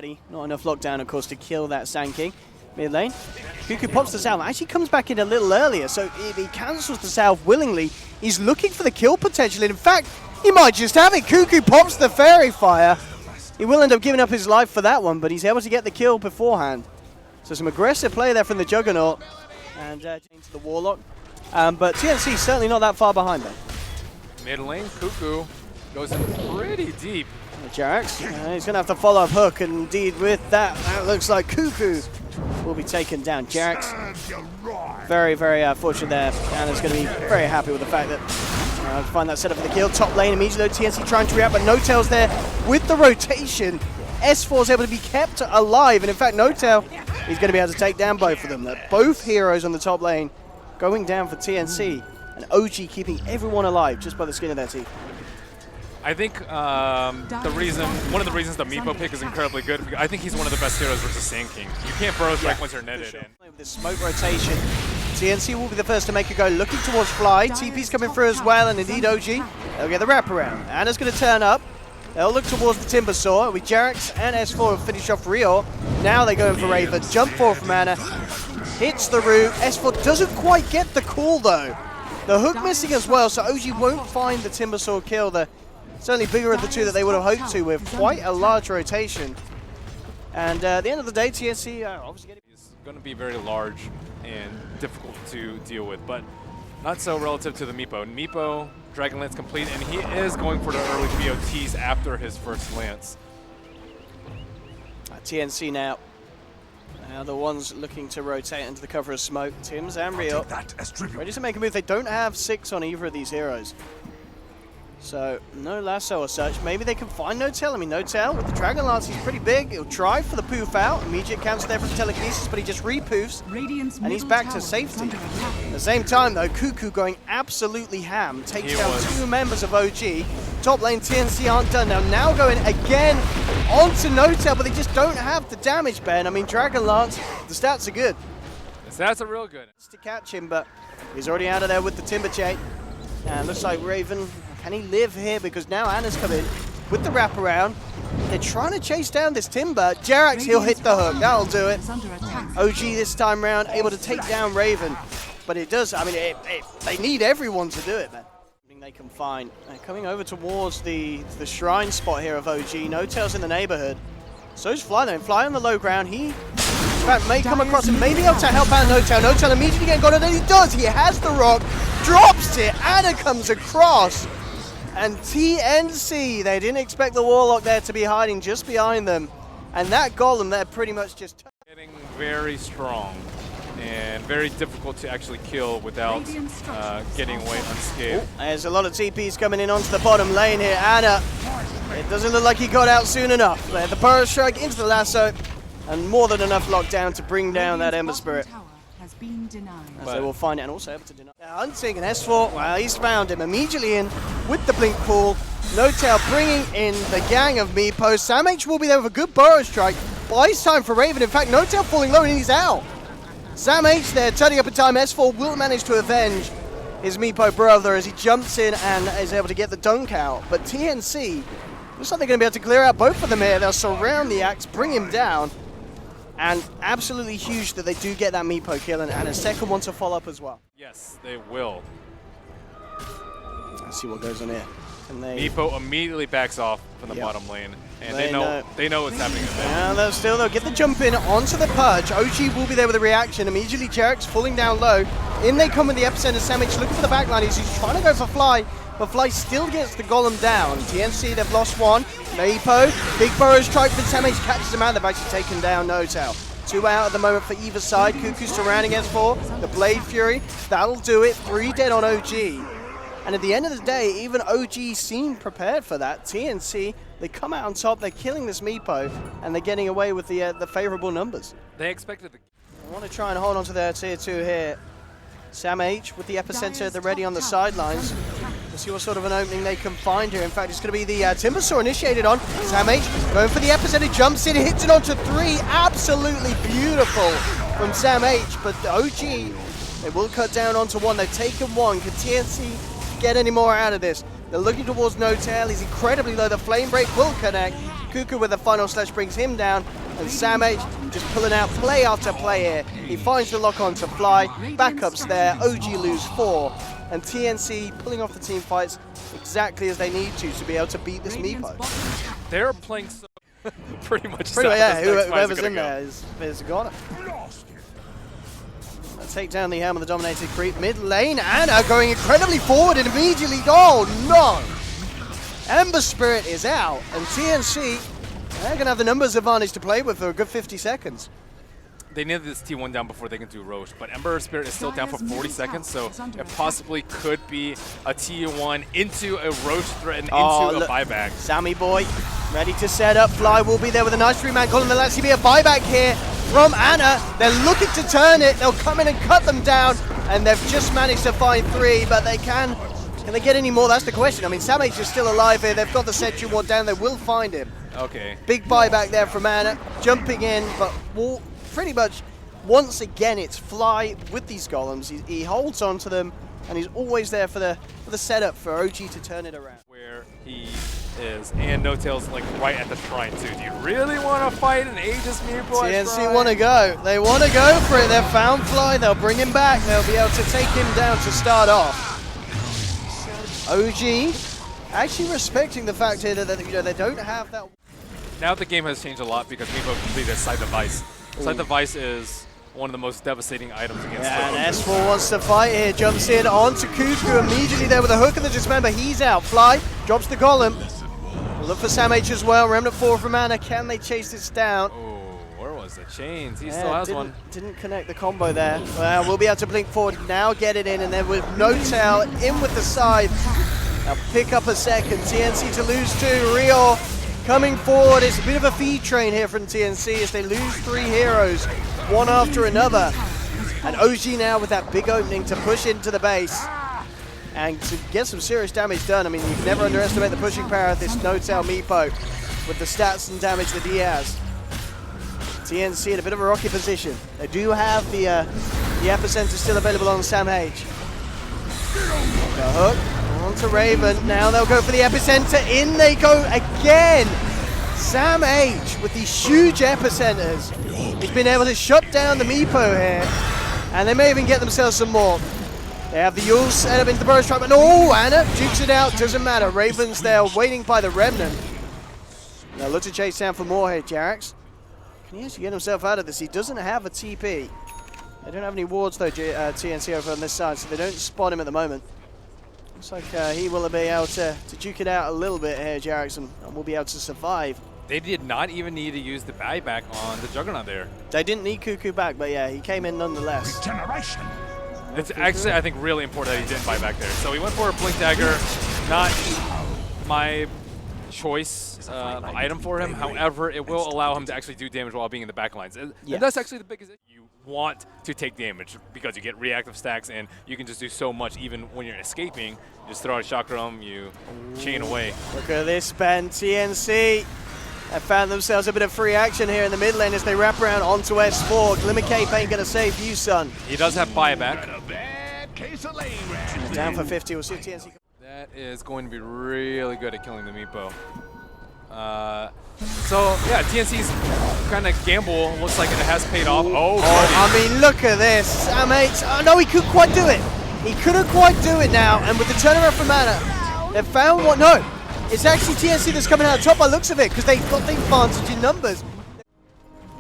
already. Not enough lockdown, of course, to kill that Sand King. Mid lane. Cuckoo pops the salve. Actually comes back in a little earlier, so he cancels the salve willingly. He's looking for the kill potential. In fact, he might just have it. Cuckoo pops the fairy fire. He will end up giving up his life for that one, but he's able to get the kill beforehand. So some aggressive play there from the Juggernaut. And into the Warlock. But TNC certainly not that far behind them. Mid lane, Cuckoo goes in pretty deep. Jarax, he's going to have to follow up Hook, and indeed with that, that looks like Cuckoo will be taken down. Jarax, very, very fortunate there. Anna's going to be very happy with the fact that find that setup for the kill. Top lane immediately, TNC trying to react, but N0tail's there with the rotation. S4 is able to be kept alive, and in fact, N0tail is going to be able to take down both of them. They're both heroes on the top lane going down for TNC, and OG keeping everyone alive just by the skin of their teeth. I think one of the reasons the Meepo pick is incredibly good, I think he's one of the best heroes versus Sand King. You can't burrow strike once you're netted in. With this smoke rotation, TNC will be the first to make a go, looking towards Fly. TP's coming through as well, and indeed OG, they'll get the wraparound. Anna's going to turn up. They'll look towards the Timber Saw with Jarax and S4 finish off Rio. Now they're going for Raven. Jump forward from Anna. Hits the root. S4 doesn't quite get the call though. The hook missing as well, so OG won't find the Timber Saw kill. The certainly bigger of the two that they would have hoped to, with quite a large rotation. And at the end of the day, TNC obviously getting... It's going to be very large and difficult to deal with, but not so relative to the Meepo. Meepo, Dragon Lance complete, and he is going for the early BOTs after his first Lance. TNC now the ones looking to rotate into the cover of smoke. Tims and Rio ready to make a move. They don't have 6 on either of these heroes. So, no lasso or such. Maybe they can find N0tail. I mean, N0tail with the Dragon Lance, he's pretty big. He'll try for the poof out. Immediate cancel there from telekinesis, but he just repoofs, and he's back to safety. At the same time, though, Cuckoo going absolutely ham. Takes down 2 members of OG. Top lane TNC aren't done now. Now going again onto N0tail, but they just don't have the damage, Ben. I mean, Dragon Lance, the stats are good. The stats are real good. To catch him, but he's already out of there with the Timber Chain. And looks like Raven, can he live here? Because now Anna's come in with the wraparound. They're trying to chase down this Timber. Jarax, he'll hit the hook. That'll do it. OG this time round able to take down Raven. But it does, I mean, they need everyone to do it, man. They can find. They're coming over towards the shrine spot here of OG. N0tail's in the neighborhood. So's Fly though. Fly on the low ground. He, in fact, may come across and may be able to help out N0tail. N0tail immediately getting got on, and he does. He has the rock, drops it. Anna comes across. And TNC, they didn't expect the Warlock there to be hiding just behind them. And that Golem there pretty much just... Getting very strong and very difficult to actually kill without getting away unscathed. There's a lot of TPs coming in onto the bottom lane here. Anna, it doesn't look like he got out soon enough. The Burrow Strike into the lasso, and more than enough lockdown to bring down that Ember Spirit. As they will find it, and also able to deny. Hunting and S4, well, he's found him immediately in with the Blink Pool. N0tail bringing in the gang of Meepo. Sam H will be there with a good Burrow Strike. Buys time for Raven. In fact, N0tail falling low and he's out. Sam H there, turning up in time. S4 will manage to avenge his Meepo brother as he jumps in and is able to get the dunk out. But TNC, looks like they're going to be able to clear out both of them here. They'll surround the Axe, bring him down. And absolutely huge that they do get that Meepo kill, and a second one to follow up as well. Yes, they will. Let's see what goes on here. Meepo immediately backs off from the bottom lane, and they know what's happening. They'll get the jump in onto the Purge. OG will be there with a reaction. Immediately Jarax falling down low. In they come with the epicenter. Sandwich looking for the backline. He's trying to go for Fly, but Fly still gets the Golem down. TNC, they've lost one. Meepo, big Burrow Strike from Sandwich catches him out. They've actually taken down N0tail. 2 out at the moment for either side. Cuckoo surrounding S4. The Blade Fury, that'll do it. 3 dead on OG. And at the end of the day, even OG seemed prepared for that. TNC, they come out on top, they're killing this Meepo, and they're getting away with the favorable numbers. They expected the... I want to try and hold on to their tier 2 here. Sam H with the epicenter at the ready on the sidelines. We'll see what sort of an opening they can find here. In fact, it's going to be the Timber Saw initiated on. Sam H going for the epicenter, jumps in, hits it onto 3. Absolutely beautiful from Sam H. But the OG, they will cut down onto 1. They've taken 1. Can TNC get any more out of this? They're looking towards N0tail. He's incredibly low. The Flame Break will connect. Kuku with the final slash brings him down, and Samh just pulling out play after play here. He finds the lock on to Fly, backups there, OG lose 4, and TNC pulling off the team fights exactly as they need to be able to beat this Meepo. They're playing so pretty much yeah, whoever's in there is a goner. Take down the Helm of the dominated creep. Mid lane, Ana going incredibly forward and immediately, oh no! Ember Spirit is out, and TNC, they're going to have the numbers advantage to play with for a good 50 sequence. They needed this T1 down before they can do Roche, but Ember Spirit is still down for 40 seconds, so it possibly could be a T1 into a Roche threat and into a buyback. Sammy boy, ready to set up. Fly will be there with a nice 3-man column. There'll actually be a buyback here from Ana. They're looking to turn it. They'll come in and cut them down, and they've just managed to find 3, but they can they get any more? That's the question. I mean, Samh is still alive here. They've got the sentry ward down. They will find him. Okay. Big buyback there from Ana, jumping in, but pretty much once again it's Fly with these golems. He holds on to them, and he's always there for the setup for OG to turn it around. Where he is, and No Tail's like right at the shrine too. Do you really want to fight an Aegis Meepo? TNC want to go. They want to go for it. They've found Fly. They'll bring him back. They'll be able to take him down to start off. OG actually respecting the fact here that they don't have that. Now the game has changed a lot because Meepo completed Side Device. Side Device is one of the most devastating items against and S4 wants to fight here, jumps in onto Kuku immediately there with a hook and the dismember. He's out. Fly drops the golem. We'll look for Samh as well. Remnant 4 from Ana. Can they chase this down? Oh, where was the chains? He still has one. Didn't connect the combo there. Well, we'll be able to blink forward now, get it in, and then with No Tail in with the side. Now pick up a second. TNC to lose 2. Rio coming forward. It's a bit of a feed train here from TNC as they lose 3 heroes, one after another. And OG now with that big opening to push into the base and to get some serious damage done. I mean, you can never underestimate the pushing power of this No Tail Meepo with the stats and damage that he has. TNC in a bit of a rocky position. They do have the epicenter still available on Samh. The hook onto Raven. Now they'll go for the epicenter. In they go again. Samh with these huge epicenters. He's been able to shut down the Meepo here, and they may even get themselves some more. They have the Yule set up into the burst trap, and Ana jukes it out. Doesn't matter. Raven's there waiting by the Remnant. Now look to chase down for more here, Jarax. Can he actually get himself out of this? He doesn't have a TP. They don't have any wards though, TNC over on this side, so they don't spot him at the moment. Looks like he will be able to duke it out a little bit here, Jarax, and will be able to survive. They did not even need to use the buyback on the Juggernaut there. They didn't need Kuku back, but yeah, he came in nonetheless. It's actually, I think, really important that he didn't buy back there. So he went for a Blink Dagger, not my choice item for him. However, it will allow him to actually do damage while being in the back lines. And that's actually the biggest issue. You want to take damage because you get reactive stacks and you can just do so much even when you're escaping. You just throw out a chakram, you chain away. Look at this, Ben. TNC have found themselves a bit of free action here in the mid lane as they wrap around onto S4. Glimmer Cape ain't going to save you, son. He does have buyback. Down for 50. We'll see if TNC. That is going to be really good at killing the Meepo. So, yeah, TNC's kind of gamble looks like it has paid off. I mean, look at this. Oh, no, he couldn't quite do it. He couldn't quite do it now. And with the turnaround from Ana, they've found what? No. It's actually TNC that's coming out top by looks of it because they've got the advantage in numbers.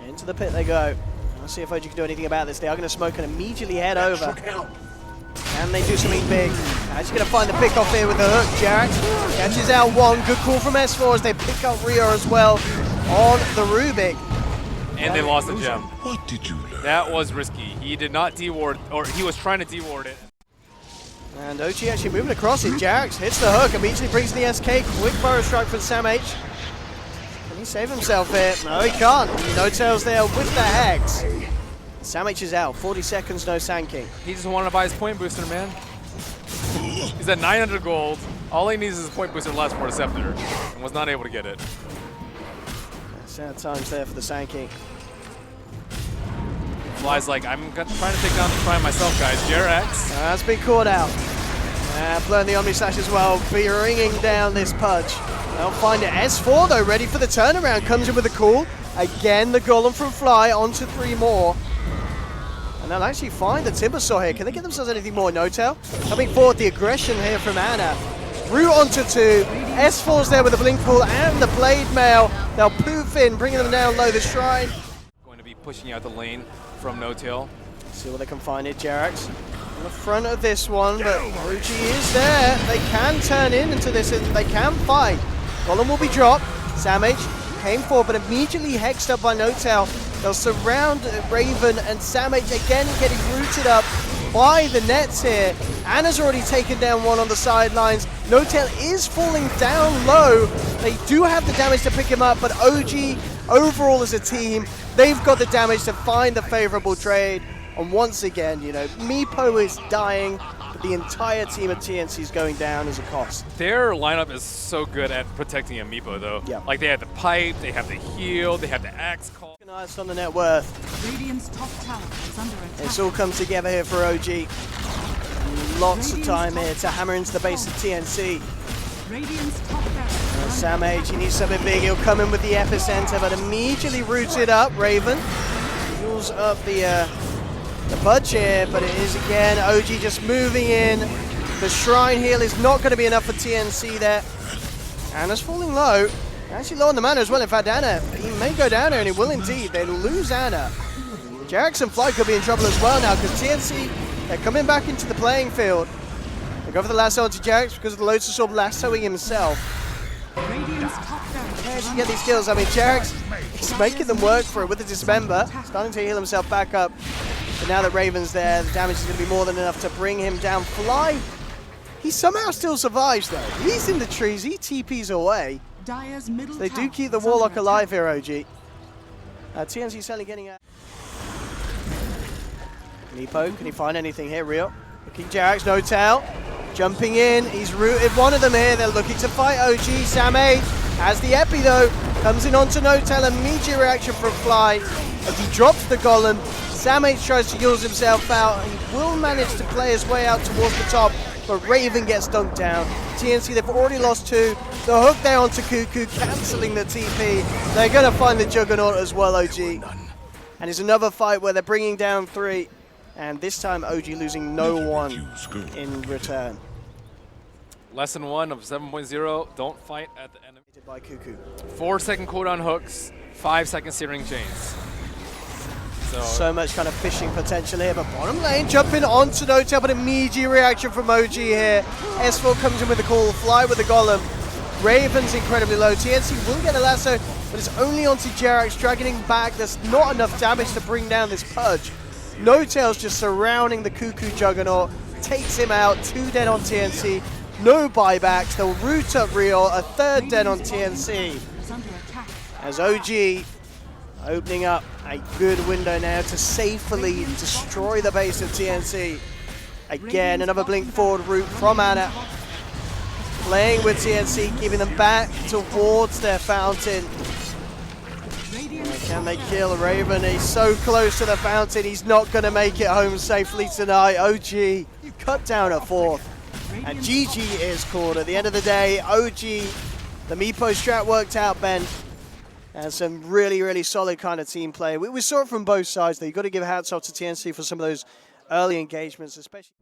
Into the pit they go. Let's see if OG can do anything about this. They are going to smoke and immediately head over. And they do something big. Actually going to find the pick off here with the hook. Jarax catches out one. Good call from S4 as they pick up Rio as well on the Rubik. And they lost the gem. What did you learn? That was risky. He did not deward, or he was trying to deward it. And OG actually moving across it. Jarax hits the hook, immediately brings the SK. Quick burrow strike from Samh. Can he save himself here? No, he can't. No Tails there with the Hex. Samh is out. 40 seconds, no Sand King. He just wanted to buy his point booster, man. He's at 900 gold. All he needs is his point booster last for a Scepter, and was not able to get it. Sad times there for the Sand King. Fly's like, I'm trying to take down the Prime myself, guys. Jarax. That's been caught out. Blowing the Omni Slash as well, bringing down this Pudge. They'll find it. S4 though, ready for the turnaround. Comes in with a call. Again, the Golem from Fly onto 3 more. And they'll actually find the Timbersaw here. Can they get themselves anything more? No-tail. Coming forward, the aggression here from Ana. Root onto 2. S4's there with the Blink Pool and the Blade Mail. They'll poof in, bringing them down low. The Shrine. Going to be pushing out the lane from No-tail. See what they can find here. Jerax on the front of this one, but OG is there. They can turn into this and they can fight. Golem will be dropped. Samage came forward, but immediately hexed up by No-tail. They'll surround Raven and Samage again getting rooted up by the nets here. Ana's already taken down one on the sidelines. No-tail is falling down low. They do have the damage to pick him up, but OG overall as a team, they've got the damage to find the favorable trade. And once again, you know, Meepo is dying, but the entire team of TNC is going down as a cost. Their lineup is so good at protecting a Meepo, though. Yeah. Like, they have the pipe, they have the heal, they have the axe call. Nice on the net worth. Radiant's top tower is under attack. It's all come together here for OG. Lots of time here to hammer into the base of TNC. Radiant's top barracks. Samage, he needs something big. He'll come in with the epicenter, but immediately rooted up. Raven pulls up the budge here, but it is again OG just moving in. The Shrine heal is not going to be enough for TNC there. Ana's falling low. Actually low on the mana as well. In fact, Ana, he may go down here, and he will indeed. They lose Ana. Jerax and Fly could be in trouble as well now, because TNC, they're coming back into the playing field. They go for the lasso onto Jerax because of the Lotus Orb lassoing himself. Radiant's top barracks. How does he get these kills? I mean, Jerax, he's making them work for it with the Dismember, starting to heal himself back up. But now that Raven's there, the damage is going to be more than enough to bring him down. Fly, he somehow still survives though. He's in the trees, he TPs away. Dire's middle So they do tower keep the is under Warlock alive attack. here, OG. TNC certainly getting out. Meepo, can he find anything here? Rio. Looking Jerax, No-tail. Jumping in, he's rooted one of them here. They're looking to fight OG. Samage has the Epi though. Comes in onto No-tail. Immediate reaction from Fly as he drops the Golem. Samage tries to heal himself out. He will manage to play his way out towards the top, but Raven gets dunked down. TNC, they've already lost 2. The hook there onto Cuckoo, cancelling the TP. They're going to find the Juggernaut as well, OG. And it's another fight where they're bringing down 3. And this time, OG losing no one in return. Lesson 1 of 7.0, don't fight at the enemy. By Cuckoo. 4-second cooldown hooks, 5-second searing chains. So much kind of fishing potential here, but bottom lane jumping onto No-tail, but immediate reaction from OG here. S4 comes in with the call, Fly with the Golem. Raven's incredibly low. TNC will get a lasso, but it's only onto Jerax, dragging him back. There's not enough damage to bring down this Pudge. No-tail's just surrounding the Cuckoo Juggernaut, takes him out, 2 dead on TNC. No buybacks, they'll root up Real, a 3rd dead on TNC. Is under attack. As OG opening up a good window now to safely destroy the base of TNC. Again, another blink forward route from Ana. Playing with TNC, keeping them back towards their fountain. Can they kill Raven? He's so close to the fountain, he's not going to make it home safely tonight. OG cut down a 4th. And GG is called. At the end of the day, OG, the Meepo strat worked out, Ben. And some really, really solid kind of team play. We saw it from both sides, though. You've got to give hats off to TNC for some of those early engagements, especially.